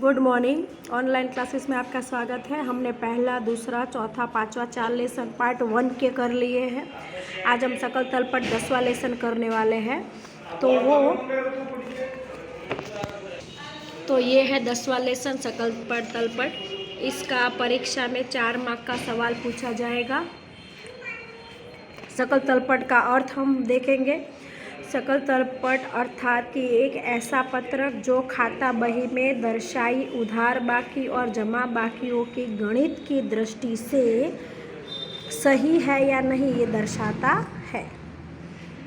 Good morning. Online classes में आपका स्वागत है। हमने पहला, दूसरा, चौथा, पांचवा 4 लेसन पार्ट 1 के कर लिए हैं। आज हम सकल तलपट 10वां लेसन करने वाले हैं। तो ये है 10वां लेसन सकल तलपट। इसका परीक्षा में 4 मार्क का सवाल पूछा जाएगा। सकल तलपट का अर्थ हम देखेंगे। सकल तलपट अर्थात कि एक ऐसा पत्रक जो खाता बही में दर्शाई उधार बाकी और जमा बाकियों की गणित की दृष्टि से सही है या नहीं ये दर्शाता है।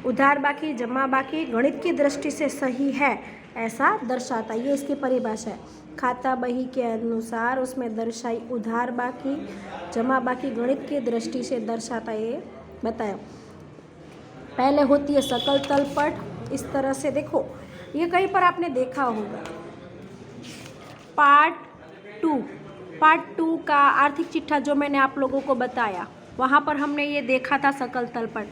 उधार बाकी, जमा बाकी गणित की दृष्टि से सही है ऐसा दर्शाता, ये इसकी परिभाषा है। खाता बही के अनुसार उसमें दर्शाई उधार बाकी, जमा बाकी गणित की दृष्टि से दर्शाता, ये बताया। पहले होती है सकल तलपट। इस तरह से देखो, ये कहीं पर आपने देखा होगा। पार्ट टू का आर्थिक चिट्ठा जो मैंने आप लोगों को बताया, वहाँ पर हमने ये देखा था सकल तलपट।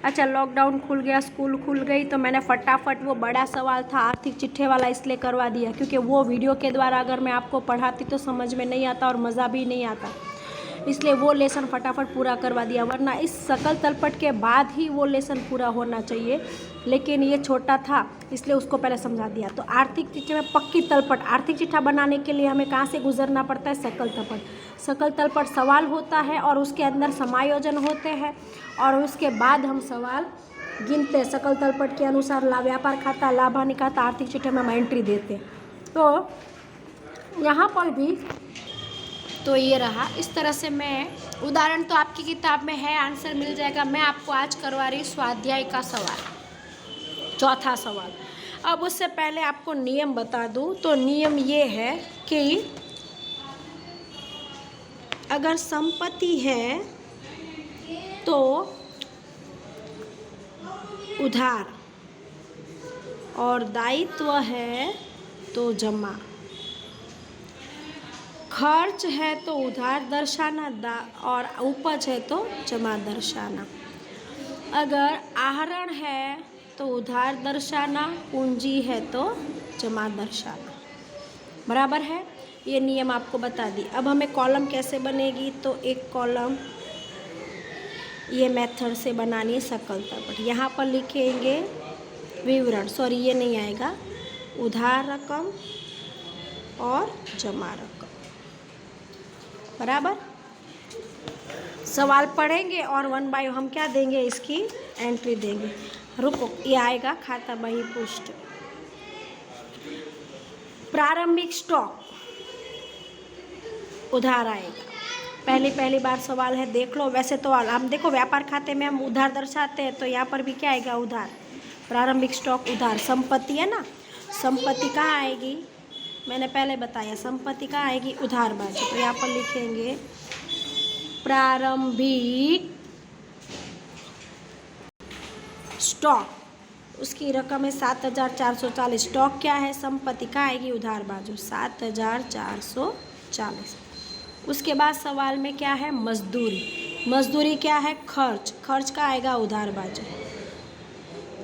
अच्छा, लॉकडाउन खुल गया, स्कूल खुल गई, तो मैंने फटाफट वो बड़ा सवाल था आर्थिक चिट्ठे वाला इसलिए करवा दिया, क्योंकि वो वीडियो के द्वारा अगर मैं आपको पढ़ाती तो समझ में नहीं आता और मज़ा भी नहीं आता, इसलिए वो लेसन फटाफट पूरा करवा दिया। वरना इस सकल तलपट के बाद ही वो लेसन पूरा होना चाहिए, लेकिन ये छोटा था इसलिए उसको पहले समझा दिया। तो आर्थिक चिट्ठे में पक्की तलपट, आर्थिक चिट्ठा बनाने के लिए हमें कहाँ से गुजरना पड़ता है? सकल तलपट। सकल तलपट सवाल होता है और उसके अंदर समायोजन होते हैं और उसके बाद हम सवाल गिनते हैं। सकल तलपट के अनुसार व्यापार खाता, लाभ हानि खाता, आर्थिक चिट्ठे में हम एंट्री देते हैं। तो यहाँ पर भी तो ये रहा। इस तरह से मैं उदाहरण तो आपकी किताब में है, आंसर मिल जाएगा। मैं आपको आज करवा रही स्वाध्याय का सवाल, चौथा सवाल। अब उससे पहले आपको नियम बता दूं, तो नियम ये है कि अगर संपत्ति है तो उधार और दायित्व है तो जमा, खर्च है तो उधार दर्शाना और उपज है तो जमा दर्शाना। अगर आहरण है तो उधार दर्शाना, पूंजी है तो जमा दर्शाना। बराबर है? ये नियम आपको बता दी। अब हमें कॉलम कैसे बनेगी, तो एक कॉलम ये मेथड से बनानी है सकल तलपट। यहाँ पर लिखेंगे विवरण, सॉरी ये नहीं आएगा, उधार रकम और जमा रकम। बराबर? सवाल पढ़ेंगे और 1 बाय हम क्या देंगे, इसकी एंट्री देंगे। रुको, ये आएगा खाता बही पुष्ट। प्रारंभिक स्टॉक उधार आएगा। पहली बार सवाल है, देख लो। वैसे तो हम देखो व्यापार खाते में हम उधार दर्शाते हैं, तो यहाँ पर भी क्या आएगा? उधार। प्रारंभिक स्टॉक उधार। संपत्ति है ना, संपत्ति कहाँ आएगी? मैंने पहले बताया, संपत्ति कहाँ आएगी? उधार बाजू। तो यहाँ पर लिखेंगे प्रारंभिक स्टॉक, उसकी रकम है 7,440। स्टॉक क्या है? संपत्ति कहाँ आएगी? उधार बाजू, 7,440। उसके बाद सवाल में क्या है? मजदूरी। मजदूरी क्या है? खर्च। खर्च का आएगा? उधार बाजू।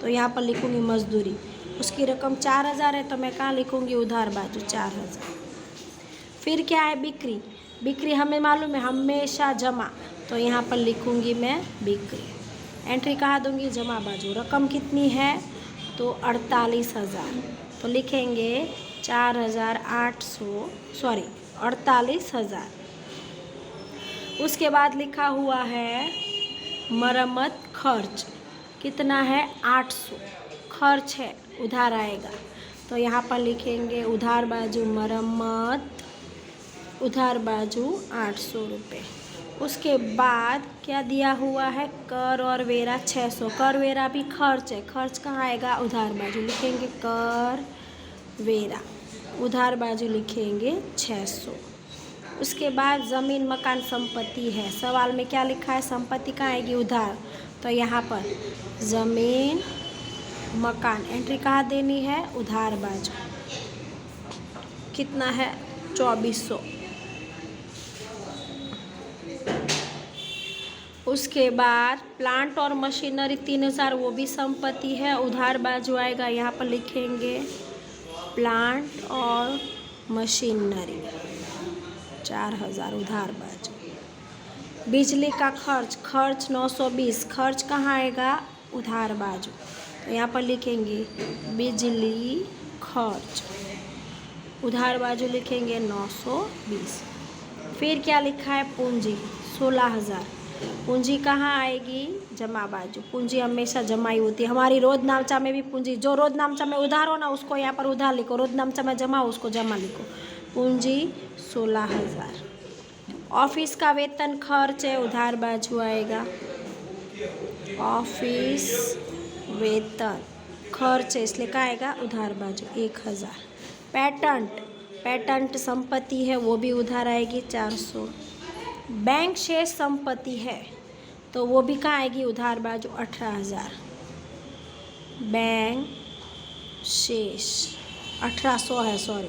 तो यहाँ पर लिखूंगी मजदूरी। उसकी रकम 4,000 है, तो मैं कहाँ लिखूंगी? उधार बाजू 4,000। फिर क्या है? बिक्री। बिक्री हमें मालूम है हमेशा जमा, तो यहाँ पर लिखूंगी मैं बिक्री। एंट्री कहाँ दूंगी? जमा बाजू। रकम कितनी है? तो 48,000, तो लिखेंगे 48,000। उसके बाद लिखा हुआ है मरम्मत खर्च, कितना है? 800। खर्च है, उधार आएगा, तो यहाँ पर लिखेंगे उधार बाजू मरम्मत, उधार बाजू 800 रुपये। उसके बाद क्या दिया हुआ है? कर और वेरा 600। कर वेरा भी खर्च है, खर्च कहाँ आएगा? उधार बाजू। लिखेंगे कर वेरा, उधार बाजू लिखेंगे 600। उसके बाद ज़मीन मकान संपत्ति है। सवाल में क्या लिखा है? संपत्ति कहाँ आएगी? उधार, तो यहाँ पर ज़मीन मकान। एंट्री कहाँ देनी है? उधार बाजू। कितना है? 2400। उसके बाद प्लांट और मशीनरी 3,000, वो भी संपत्ति है, उधार बाजू आएगा। यहाँ पर लिखेंगे प्लांट और मशीनरी 4000 उधार बाजू। बिजली का खर्च 920, खर्च कहाँ आएगा? उधार बाजू। तो यहाँ पर लिखेंगे बिजली खर्च, उधार बाजू लिखेंगे 920। फिर क्या लिखा है? पूंजी 16000, पूंजी कहाँ आएगी? जमा बाजू। पूंजी हमेशा जमा ही होती है हमारी। रोजनामचा में भी पूंजी, जो रोजनामचा में उधार हो ना उसको यहाँ पर उधार लिखो, रोजनामचा में जमा हो उसको जमा लिखो। पूंजी 16000। ऑफिस का वेतन खर्च है, उधार बाजू आएगा। ऑफिस वेतन खर्च है इसलिए क्या आएगा? उधार बाजू 1000। पेटेंट संपत्ति है, वो भी उधार आएगी 400। बैंक शेष संपत्ति है तो वो भी कहाँ आएगी? उधार बाजू 18000। बैंक शेष 1800 है, सॉरी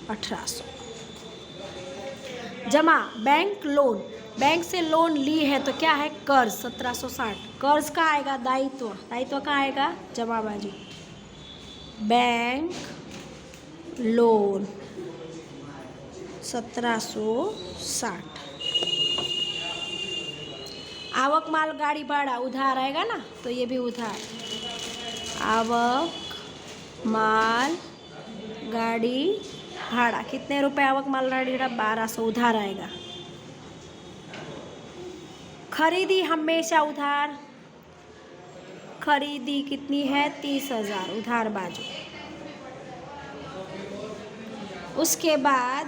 1800। जमा बैंक लोन, बैंक से लोन ली है तो क्या है? कर्ज 1760। कर्ज का आएगा? दायित्व, दायित्व का आएगा? जमा बाजू। Bank loan 1760। आवक माल गाड़ी भाड़ा उधार आएगा ना, तो ये भी उधार। आवक माल गाड़ी भाड़ा कितने रुपए? आवक माल गाड़ी भाड़ा 1200 उधार आएगा। खरीदी हमेशा उधार, खरीदी कितनी है? 30,000 उधार बाजू। उसके बाद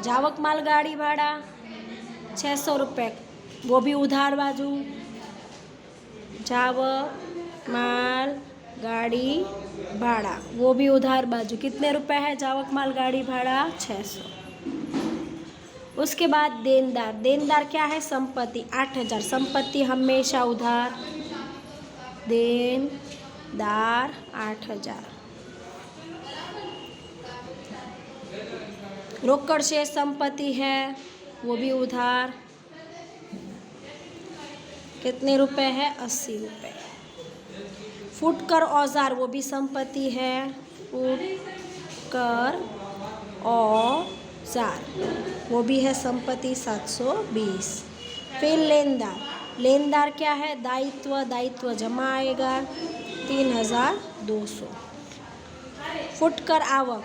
जावक माल गाड़ी भाड़ा 600 रुपये, वो भी उधार बाजू। जावक माल गाड़ी भाड़ा वो भी उधार बाजू। कितने रुपए है जावक माल गाड़ी भाड़ा? 600। उसके बाद देनदार, देनदार क्या है? संपत्ति 8000, संपत्ति हमेशा उधार। देनदार 8000। रोकड़ शेष संपत्ति है, वो भी उधार। कितने रुपए है? 80 रुपये। फुटकर औजार वो भी संपत्ति है। फुटकर औजार वो भी है संपत्ति 720। फिर लेनदार, लेनदार क्या है? दायित्व, दायित्व जमा आएगा 3200। फुटकर आवक,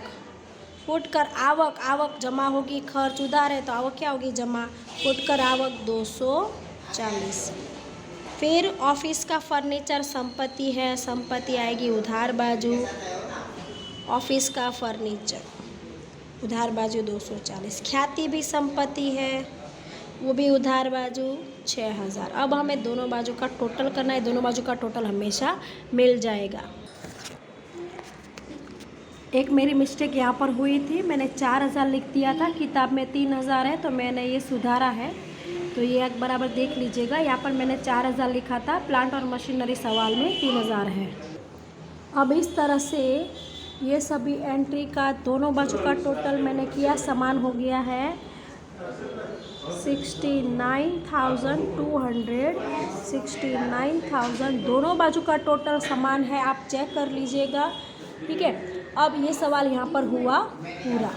फुटकर आवक, आवक जमा होगी, खर्च उधार है तो आवक क्या होगी? जमा। फुटकर आवक 240। फिर ऑफिस का फर्नीचर संपत्ति है, संपत्ति आएगी उधार बाजू। ऑफिस का फर्नीचर उधार बाजू 240। ख्याति भी संपत्ति है, वो भी उधार बाजू 6000। अब हमें दोनों बाजू का टोटल करना है, दोनों बाजू का टोटल हमेशा मिल जाएगा। एक मेरी मिस्टेक यहाँ पर हुई थी, मैंने 4000 लिख दिया था, किताब में 3000 है तो मैंने ये सुधारा है, तो ये एक बराबर देख लीजिएगा। यहाँ पर मैंने 4000 लिखा था, प्लांट और मशीनरी सवाल में 3000 है। अब इस तरह से ये सभी एंट्री का दोनों बाजू का टोटल मैंने किया, समान हो गया है 69,200। 69,000 दोनों बाजू का टोटल समान है, आप चेक कर लीजिएगा, ठीक है। अब ये सवाल यहाँ पर हुआ पूरा।